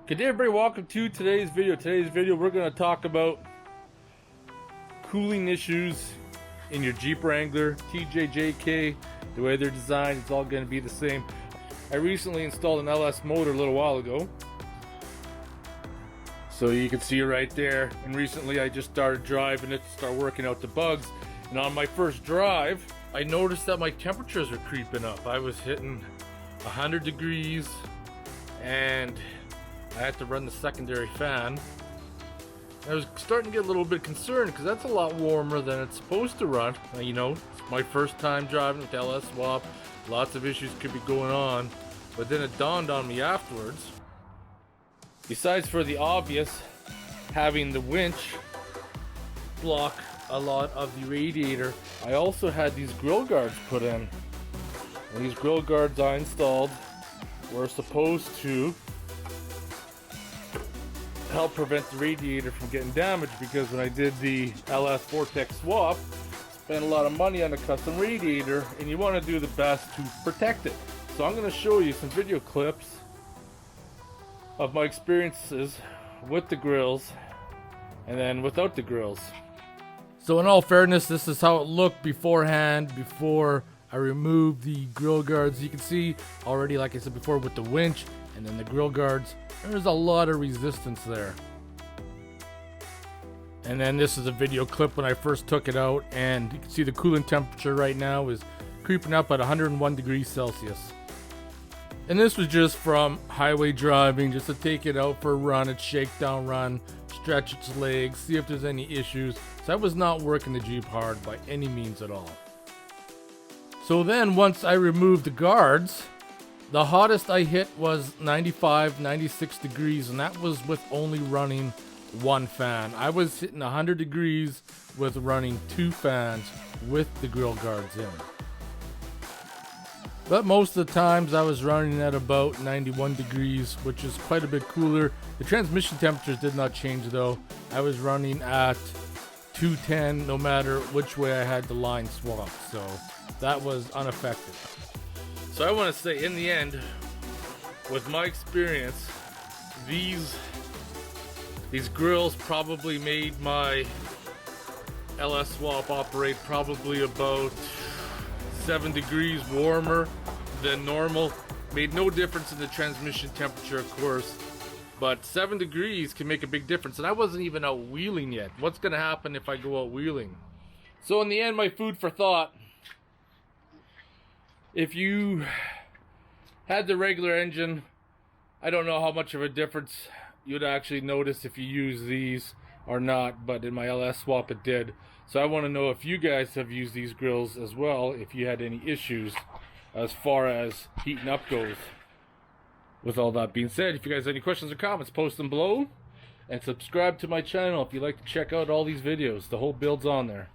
Good day everybody, welcome to today's video. We're going to talk about cooling issues in your Jeep Wrangler, TJJK. The way they're designed, it's all going to be the same. I recently installed an LS motor a little while ago. So you can see it right there. And recently I just started driving it to start working out the bugs. And on my first drive, I noticed that my temperatures were creeping up. I was hitting 100 degrees and I had to run the secondary fan. I was starting to get a little bit concerned because that's a lot warmer than it's supposed to run. You know, it's my first time driving with LS swap. Lots of issues could be going on. But then it dawned on me afterwards. Besides for the obvious, having the winch block a lot of the radiator, I also had these grill guards put in. And these grill guards I installed were supposed to help prevent the radiator from getting damaged, because when I did the LS vortec swap, spent a lot of money on a custom radiator and you want to do the best to protect it. So I'm going to show you some video clips of my experiences with the grills and then without the grills. So in all fairness, this is how it looked beforehand, before I removed the grill guards. You can see already, like I said before, with the winch and then the grill guards, there's a lot of resistance there. And then this is a video clip when I first took it out, and you can see the coolant temperature right now is creeping up at 101 degrees Celsius. And this was just from highway driving, just to take it out for a run, its shakedown run, stretch its legs, see if there's any issues. So I was not working the Jeep hard by any means at all. So then once I removed the guards, the hottest I hit was 95, 96 degrees, and that was with only running one fan. I was hitting 100 degrees with running two fans with the grill guards in. But most of the times I was running at about 91 degrees, which is quite a bit cooler. The transmission temperatures did not change though. I was running at 210 no matter which way I had the line swapped, so that was unaffected. So I want to say, in the end, with my experience, these grills probably made my LS swap operate probably about 7 degrees warmer than normal. Made no difference in the transmission temperature, of course, but 7 degrees can make a big difference. And I wasn't even out wheeling yet. What's going to happen if I go out wheeling? So in the end, my food for thought: if you had the regular engine, I don't know how much of a difference you'd actually notice if you use these or not, but in my LS swap it did. So I want to know if you guys have used these grills as well, if you had any issues as far as heating up goes. With all that being said, if you guys have any questions or comments, post them below, and subscribe to my channel if you'd like to check out all these videos. The whole build's on there.